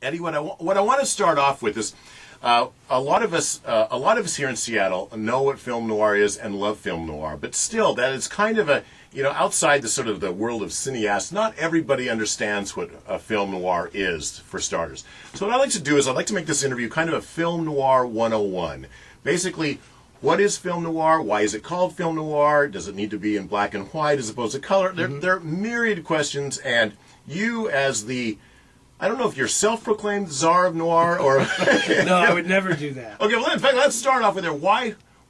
Eddie, what I want to start off with is a lot of us here in Seattle know what film noir is and love film noir, but still, that is kind of a, outside the sort of the world of cineasts, not everybody understands what a film noir is, for starters. So what I'd like to do is I'd like to make this interview kind of a film noir 101. Basically, what is film noir? Why is it called film noir? Does it need to be in black and white as opposed to color? There are myriad questions, and you as the, I don't know if you're self-proclaimed Czar of Noir or... No, I would never do that. Okay, well, in fact, let's start off with there.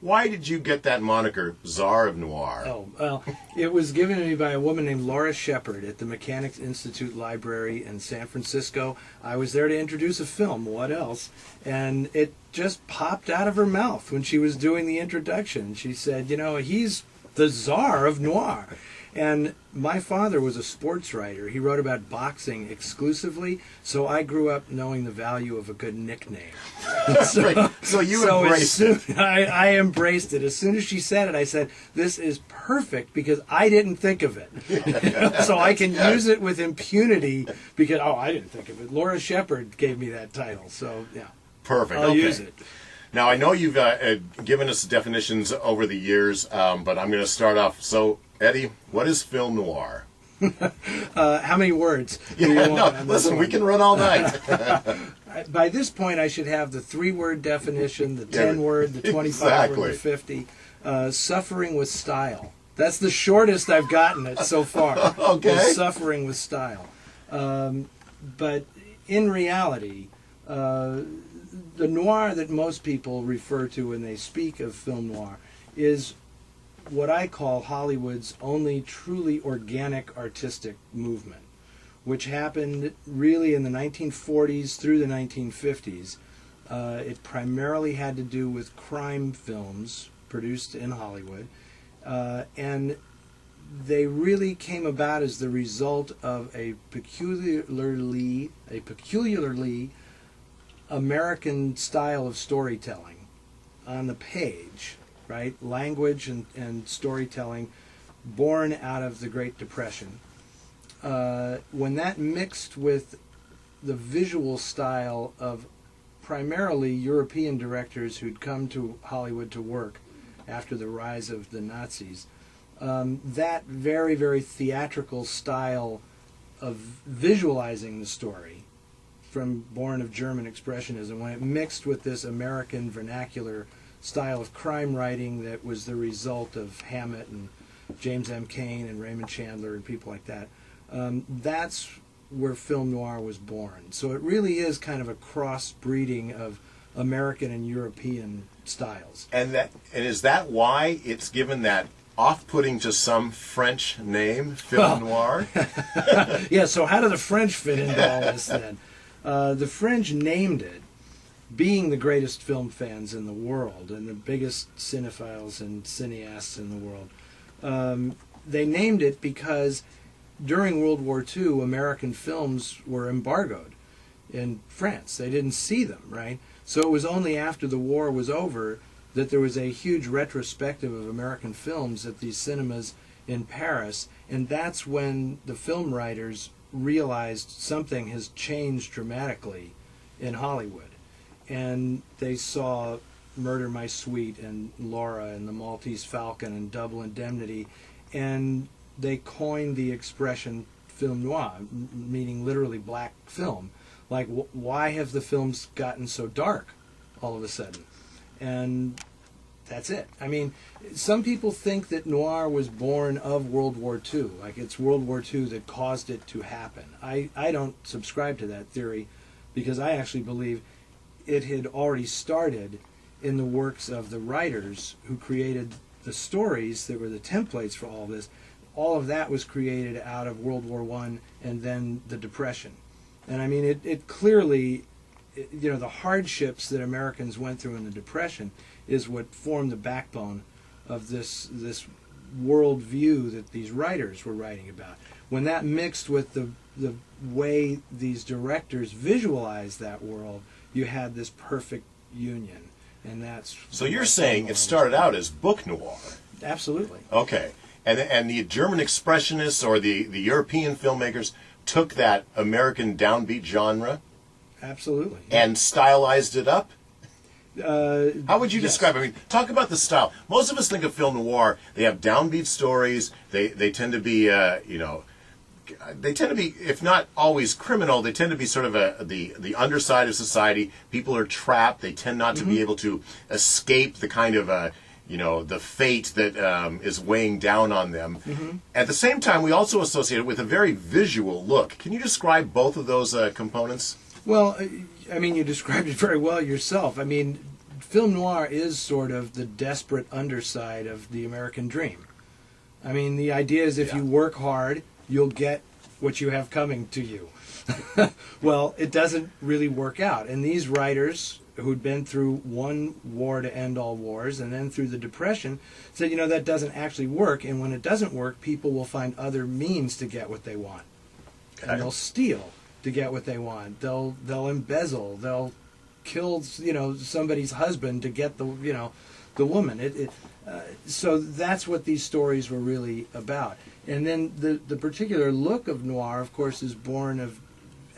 Why did you get that moniker, Czar of Noir? Oh, well, it was given to me by a woman named Laura Shepard at the Mechanics Institute Library in San Francisco. I was there to introduce a film, what else? And it just popped out of her mouth when she was doing the introduction. She said, he's the Czar of Noir. And my father was a sports writer. He wrote about boxing exclusively, so I grew up knowing the value of a good nickname. So you embraced it. I embraced it. As soon as she said it, I said, this is perfect because I didn't think of it. So I can use it with impunity because, I didn't think of it. Laura Shepard gave me that title, so yeah. Perfect. I'll use it. Now, I know you've given us definitions over the years, but I'm going to start off. So, Eddie, what is film noir? How many words do you want? Listen, we can run all night. By this point, I should have the 3-word definition, the 10-word, the 25-word, the 50. Suffering with style. That's the shortest I've gotten it so far. Okay. Suffering with style. But in reality, the noir that most people refer to when they speak of film noir is what I call Hollywood's only truly organic artistic movement, which happened really in the 1940s through the 1950s. It primarily had to do with crime films produced in Hollywood, and they really came about as the result of a peculiarly American style of storytelling on the page, right? Language and storytelling born out of the Great Depression. When that mixed with the visual style of primarily European directors who'd come to Hollywood to work after the rise of the Nazis, that very, very theatrical style of visualizing the story born of German Expressionism, when it mixed with this American vernacular style of crime writing that was the result of Hammett and James M. Cain and Raymond Chandler and people like that, that's where film noir was born. So it really is kind of a cross-breeding of American and European styles. And is that why it's given that off-putting to some French name, film noir? Yeah, so how do the French fit into all this then? The French named it, being the greatest film fans in the world and the biggest cinephiles and cineasts in the world. They named it because during World War II, American films were embargoed in France. They didn't see them, right? So it was only after the war was over that there was a huge retrospective of American films at these cinemas in Paris, and that's when the film writers realized something has changed dramatically in Hollywood. And they saw Murder, My Sweet and Laura and The Maltese Falcon and Double Indemnity, and they coined the expression film noir, meaning literally black film. Like, why have the films gotten so dark all of a sudden? And that's it. I mean, some people think that noir was born of World War II, like it's World War II that caused it to happen. I don't subscribe to that theory because I actually believe it had already started in the works of the writers who created the stories that were the templates for all of this. All of that was created out of World War I and then the Depression. And I mean, it clearly, the hardships that Americans went through in the Depression is what formed the backbone of this world view that these writers were writing about. When that mixed with the way these directors visualized that world, you had this perfect union. And that's... So you're saying it started out as book noir? Absolutely. Okay. And the German expressionists or the European filmmakers took that American downbeat genre Absolutely. And stylized it up? How would you yes. describe it? I mean, talk about the style. Most of us think of film noir. They have downbeat stories. They tend to be, they tend to be, if not always criminal, they tend to be sort of the underside of society. People are trapped. They tend not to be able to escape the kind of, the fate that is weighing down on them. At the same time, we also associate it with a very visual look. Can you describe both of those components? Well, I mean, you described it very well yourself. I mean, film noir is sort of the desperate underside of the American dream. I mean, the idea is if you work hard, you'll get what you have coming to you. Well, it doesn't really work out. And these writers who'd been through one war to end all wars and then through the Depression said, that doesn't actually work. And when it doesn't work, people will find other means to get what they want. Okay. And they'll steal to get what they want. They'll embezzle. They'll kill somebody's husband to get the woman. So that's what these stories were really about. And then the particular look of noir, of course, is born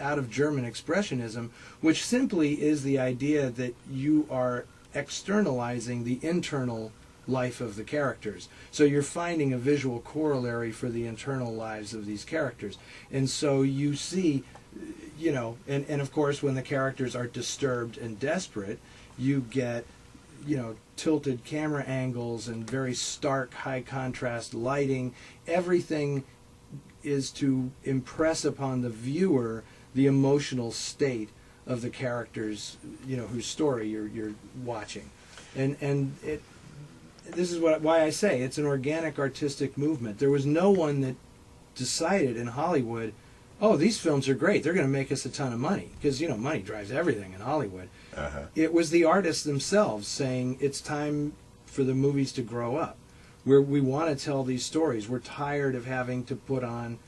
out of German expressionism, which simply is the idea that you are externalizing the internal life of the characters. So you're finding a visual corollary for the internal lives of these characters. And so you see, and of course when the characters are disturbed and desperate, you get, tilted camera angles and very stark high contrast lighting. Everything is to impress upon the viewer the emotional state of the characters, whose story you're watching. And this is why I say it's an organic artistic movement. There was no one that decided in Hollywood, oh, these films are great, they're going to make us a ton of money, because money drives everything in Hollywood. It was the artists themselves saying it's time for the movies to grow up, where we want to tell these stories. We're tired of having to put on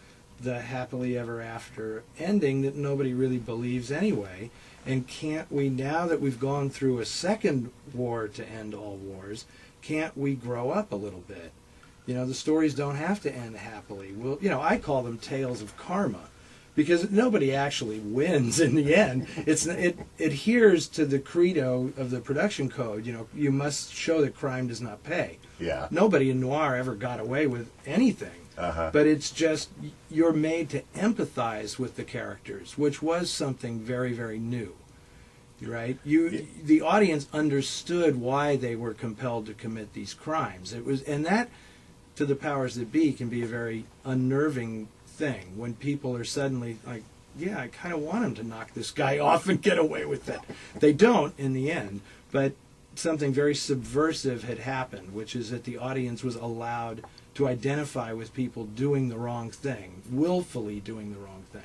the happily ever after ending that nobody really believes anyway. And can't we, now that we've gone through a second war to end all wars, can't we grow up a little bit? The stories don't have to end happily. Well, I call them tales of karma, because nobody actually wins in the end. It adheres to the credo of the production code. You must show that crime does not pay. Yeah. Nobody in noir ever got away with anything. But it's just you're made to empathize with the characters, which was something very, very new. Right? The audience understood why they were compelled to commit these crimes. And that, to the powers that be, can be a very unnerving thing when people are suddenly like, yeah, I kind of want him to knock this guy off and get away with it. They don't in the end, but something very subversive had happened, which is that the audience was allowed to identify with people doing the wrong thing, willfully doing the wrong thing.